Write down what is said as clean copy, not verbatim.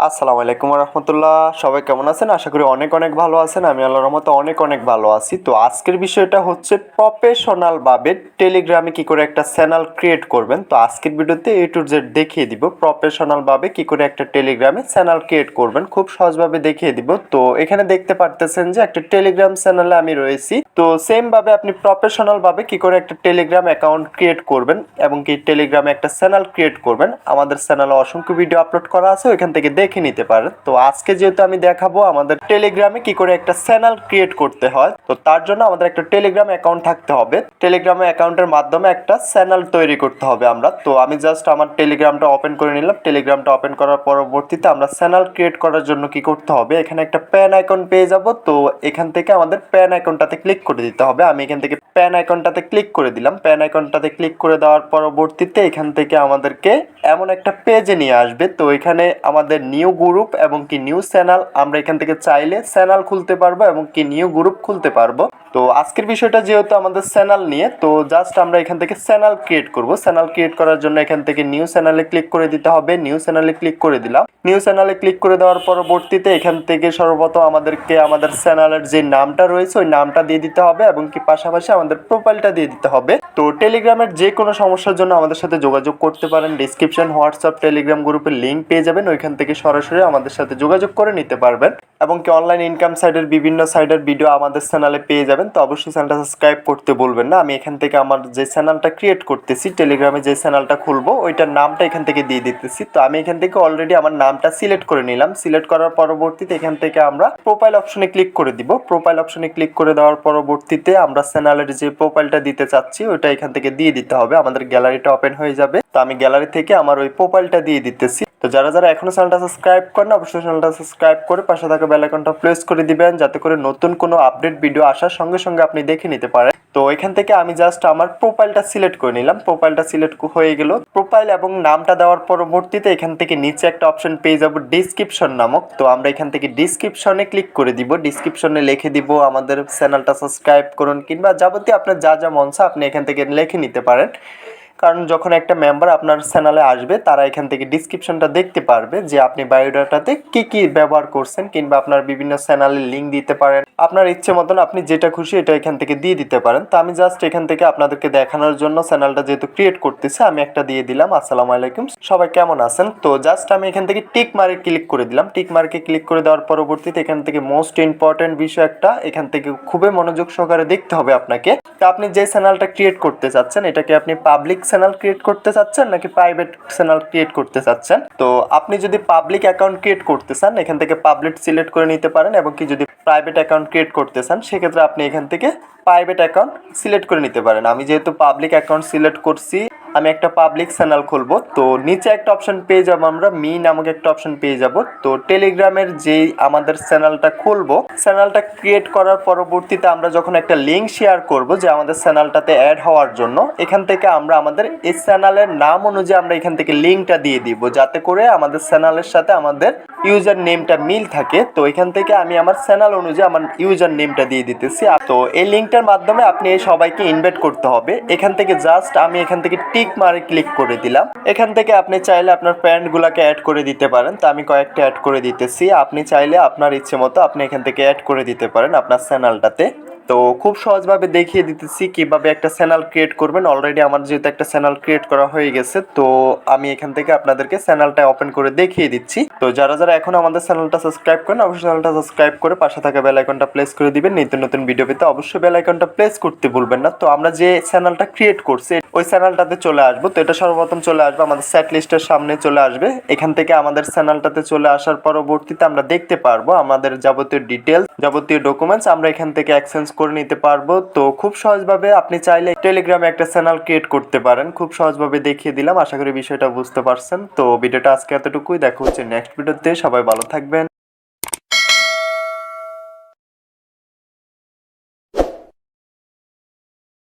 আসসালামু আলাইকুম রহমতুল্লাহ। সবাই কেমন আছেন? আশা করি অনেক অনেক ভালো আছেন। আমি আল্লাহর রহমতে অনেক অনেক ভালো আছি। তো আজকের বিষয়টা হচ্ছে প্রফেশনালভাবে টেলিগ্রামে কি করে একটা চ্যানেল ক্রিয়েট করবেন। তো আজকের ভিডিওতে এ টু জেড দেখিয়ে দিব প্রফেশনালভাবে কি করে একটা টেলিগ্রামে চ্যানেল ক্রিয়েট করবেন, খুব সহজভাবে দেখিয়ে দিব। তো এখানে দেখতে পারতেছেন যে একটা টেলিগ্রাম চ্যানেলে আমি রয়েছি। তো সেম ভাবে আপনি প্রফেশনালভাবে কি করে একটা টেলিগ্রাম অ্যাকাউন্ট ক্রিয়েট করবেন এবং কি টেলিগ্রামে একটা চ্যানেল ক্রিয়েট করবেন, আমাদের চ্যানেলে অসংখ্য ভিডিও আপলোড করা আছে, ওইখান থেকে দেখে নিতে পারেন। তো আজকে যেহেতু আমি দেখাবো আমাদের টেলিগ্রামে কি করে একটা চ্যানেল ক্রিয়েট করতে হয়, তো তার জন্য আমাদের একটা টেলিগ্রাম অ্যাকাউন্ট থাকতে হবে। টেলিগ্রাম অ্যাকাউন্টের মাধ্যমে একটা চ্যানেল তৈরি করতে হবে আমরা। তো আমি জাস্ট আমার টেলিগ্রামটা ওপেন করে নিলাম। টেলিগ্রামটা ওপেন করার পরবর্তীতে আমরা চ্যানেল ক্রিয়েট করার জন্য কি করতে হবে, এখানে একটা প্যান আইকন পেয়ে যাব। তো এখান থেকে আমাদের প্যান আইকনটাতে ক্লিক করে দিতে হবে। আমি এখান থেকে প্যান আইকনটাতে ক্লিক করে দিলাম। প্যান আইকনটাতে ক্লিক করে দেওয়ার পরবর্তীতে এখান থেকে আমাদেরকে এমন একটা পেজে নিয়ে আসবে। তো এখানে আমাদের নিউ গ্রুপ এবং কি নিউ চ্যানেল, আমরা এখান থেকে চাইলে চ্যানেল খুলতে পারবো এবং কি নিউ গ্রুপ খুলতে পারবো। তো আজকের বিষয়টা যেহেতু আমাদের চ্যানেল নিয়ে, তো জাস্ট আমরা এখান থেকে চ্যানেল ক্রিয়েট করব। চ্যানেল ক্রিয়েট করার জন্য এখান থেকে নিউ চ্যানেলে ক্লিক করে দিতে হবে। নিউ চ্যানেলে ক্লিক করে দিলাম। নিউ চ্যানেলে ক্লিক করে দেওয়ার পরবর্তীতে এখান থেকে সর্বপ্রথম আমাদেরকে আমাদের চ্যানেলের যে নামটা রয়েছে ওই নামটা দিয়ে দিতে হবে এবং কি পাশাপাশি আমাদের প্রোফাইলটা দিয়ে দিতে হবে। তো টেলিগ্রামের যে কোনো সমস্যার জন্য আমাদের সাথে যোগাযোগ করতে পারেন। ডিসক্রিপশন হোয়াটসঅ্যাপ টেলিগ্রাম গ্রুপের লিঙ্ক পেয়ে যাবেন, ওইখান থেকে সরাসরি আমাদের সাথে যোগাযোগ করে নিতে পারবেন এবং কি অনলাইন ইনকাম সাইটের বিভিন্ন সাইটের ভিডিও আমাদের চ্যানেলে পেয়ে যাবেন। তো অবশ্যই চ্যানেলটা সাবস্ক্রাইব করতে বলবেন না। আমি এখান থেকে আমার যে চ্যানেলটা ক্রিয়েট করতেছি, টেলিগ্রামে যে চ্যানেলটা খুলবো ওইটার নামটা এখান থেকে দিয়ে দিতেছি। তো আমি এখান থেকে অলরেডি আমার নামটা সিলেক্ট করে নিলাম। সিলেক্ট করার পরবর্তীতে এখান থেকে আমরা প্রোফাইল অপশনে ক্লিক করে দিব। প্রোফাইল অপশনে ক্লিক করে দেওয়ার পরবর্তীতে আমরা চ্যানেলের যে প্রোফাইলটা দিতে চাচ্ছি ওইটা এখান থেকে দিয়ে দিতে হবে। আমাদের গ্যালারিটা ওপেন হয়ে যাবে। তো আমি গ্যালারি থেকে আমার ওই প্রোফাইলটা দিয়ে দিতেছি। তো যারা যারা এখনো চ্যানেলটা সাবস্ক্রাইব করেন অবশ্যই চ্যানেলটা সাবস্ক্রাইব করে পাশে থাকা বেল আইকনটা প্রেস করে দিবেন, যাতে করে নতুন কোনো আপডেট ভিডিও আসার সঙ্গে সঙ্গে আপনি দেখে নিতে পারেন। তো এখান থেকে আমি জাস্ট আমার প্রোফাইলটা সিলেক্ট করে নিলাম। প্রোফাইলটা সিলেক্ট হয়ে গেল। প্রোফাইল এবং নামটা দেওয়ার পরবর্তীতে এখান থেকে নিচে একটা অপশন পেয়ে যাব ডেসক্রিপশন নামক। তো আমরা এখান থেকে ডেসক্রিপশনে ক্লিক করে দিব। ডেসক্রিপশনে লিখে দিব আমাদের চ্যানেলটা সাবস্ক্রাইব করুন, কিংবা যাবতীয় আপনার যা যা মন চায় আপনি এখান থেকে লিখে নিতে পারেন। কারণ যখন একটা মেম্বার আপনার চ্যানেলে আসবে তারা এখান থেকে ডিসক্রিপশনটা দেখতে পারবে যে আপনি বায়োডাটাতে কি কি ব্যবহার করছেন, কিংবা আপনার বিভিন্ন চ্যানেলের লিঙ্ক দিতে পারেন। আপনার ইচ্ছে মতন আপনি যেটা খুশি এটা এখান থেকে দিয়ে দিতে পারেন। তো আমি জাস্ট এখান থেকে আপনাদেরকে দেখানোর জন্য চ্যানেলটা যেহেতু ক্রিয়েট করতেছি আমি একটা দিয়ে দিলাম। আসসালামু আলাইকুম, সবাই কেমন আছেন। তো জাস্ট আমি এখান থেকে টিক মার্কে ক্লিক করে দিলাম। টিক মার্কে ক্লিক করে দেওয়ার পরবর্তীতে এখান থেকে মোস্ট ইম্পর্টেন্ট বিষয় একটা এখান থেকে খুবই মনোযোগ সহকারে দেখতে হবে আপনাকে। তো আপনি যে চ্যানেলটা ক্রিয়েট করতে চাচ্ছেন এটাকে আপনি পাবলিক চ্যানেল ক্রিয়েট করতে চাচ্ছেন নাকি প্রাইভেট চ্যানেল ক্রিয়েট করতে চাচ্ছেন। তো আপনি যদি পাবলিক অ্যাকাউন্ট ক্রিয়েট করতে চান এখান থেকে পাবলিক সিলেক্ট করে নিতে পারেন, এবং কি যদি প্রাইভেট অ্যাকাউন্ট ক্রিয়েট করতে চান সেক্ষেত্রে আপনি এখান থেকে প্রাইভেট অ্যাকাউন্ট সিলেক্ট করে নিতে পারেন। আমি যেহেতু পাবলিক অ্যাকাউন্ট সিলেক্ট করছি আমি একটা পাবলিক চ্যানেল খুলবো। তো নিচে একটা অপশন পেয়ে যাবো, আমরা মি নামক একটা অপশন পেয়ে যাব। তো টেলিগ্রামের যেই আমাদের চ্যানেলটা খুলবো, চ্যানেলটা ক্রিয়েট করার পরবর্তীতে আমরা যখন একটা লিঙ্ক শেয়ার করব যে আমাদের চ্যানেলটাতে অ্যাড হওয়ার জন্য, এখান থেকে আমরা আমাদের এই চ্যানেলের নাম অনুযায়ী আমরা এখান থেকে লিঙ্কটা দিয়ে দিব, যাতে করে আমাদের চ্যানেলের সাথে আমাদের ইউজার নেমটা মিল থাকে। তো এখান থেকে আমি আমার চ্যানেল অনুযায়ী আমার ইউজার নেমটা দিয়ে দিতেছি। তো এই লিঙ্কটার মাধ্যমে আপনি সবাইকে ইনভাইট করতে হবে। এখান থেকে জাস্ট আমি এখান থেকে টিক মারে ক্লিক করে দিলাম। এখান থেকে আপনি চাইলে আপনার ফ্রেন্ডগুলোকে অ্যাড করে দিতে পারেন। তো আমি কয়েকটা অ্যাড করে দিতেছি। আপনি চাইলে আপনার ইচ্ছে মতো আপনি এখান থেকে অ্যাড করে দিতে পারেন আপনার চ্যানেলটাতে। তো খুব সহজভাবে দেখিয়ে দিতেছি কিভাবে একটা চ্যানেল ক্রিয়েট করবেন। অলরেডি আমার যেহেতু একটা চ্যানেল ক্রিয়েট করা হয়ে গেছে, তো আমি এখান থেকে আপনাদেরকে চ্যানেলটা ওপেন করে দেখিয়ে দিচ্ছি। তো যারা যারা এখন আমাদের চ্যানেলটা সাবস্ক্রাইব করেন অবশ্যই চ্যানেলটা সাবস্ক্রাইব করে পাশে থাকা বেল আইকনটা প্রেস করে দিবেন। নিত্য নতুন ভিডিও পেতে অবশ্যই বেল আইকনটা প্রেস করতে ভুলবেন না। তো আমরা যে চ্যানেলটা ক্রিয়েট করছি ওই চ্যানেলটাতে চলে আসবো। তো এটা সর্বপ্রথম চলে আসবে আমাদের সেট লিস্টের সামনে চলে আসবে। এখান থেকে আমাদের চ্যানেলটাতে চলে আসার পরবর্তীতে আমরা দেখতে পারবো আমাদের যাবতীয় ডিটেলস, যাবতীয় ডকুমেন্টস আমরা এখান থেকে এক্সচেঞ্জ করে নিতে পারবো। তো খুব সহজভাবে আপনি চাইলে টেলিগ্রামে একটা চ্যানেল ক্রিয়েট করতে পারেন। খুব সহজভাবে দেখিয়ে দিলাম, আশা করি বিষয়টা বুঝতে পারছেন। তো ভিডিওটা আজকে এতটুকুই, দেখা হচ্ছে নেক্সট ভিডিওতে। সবাই ভালো থাকবেন।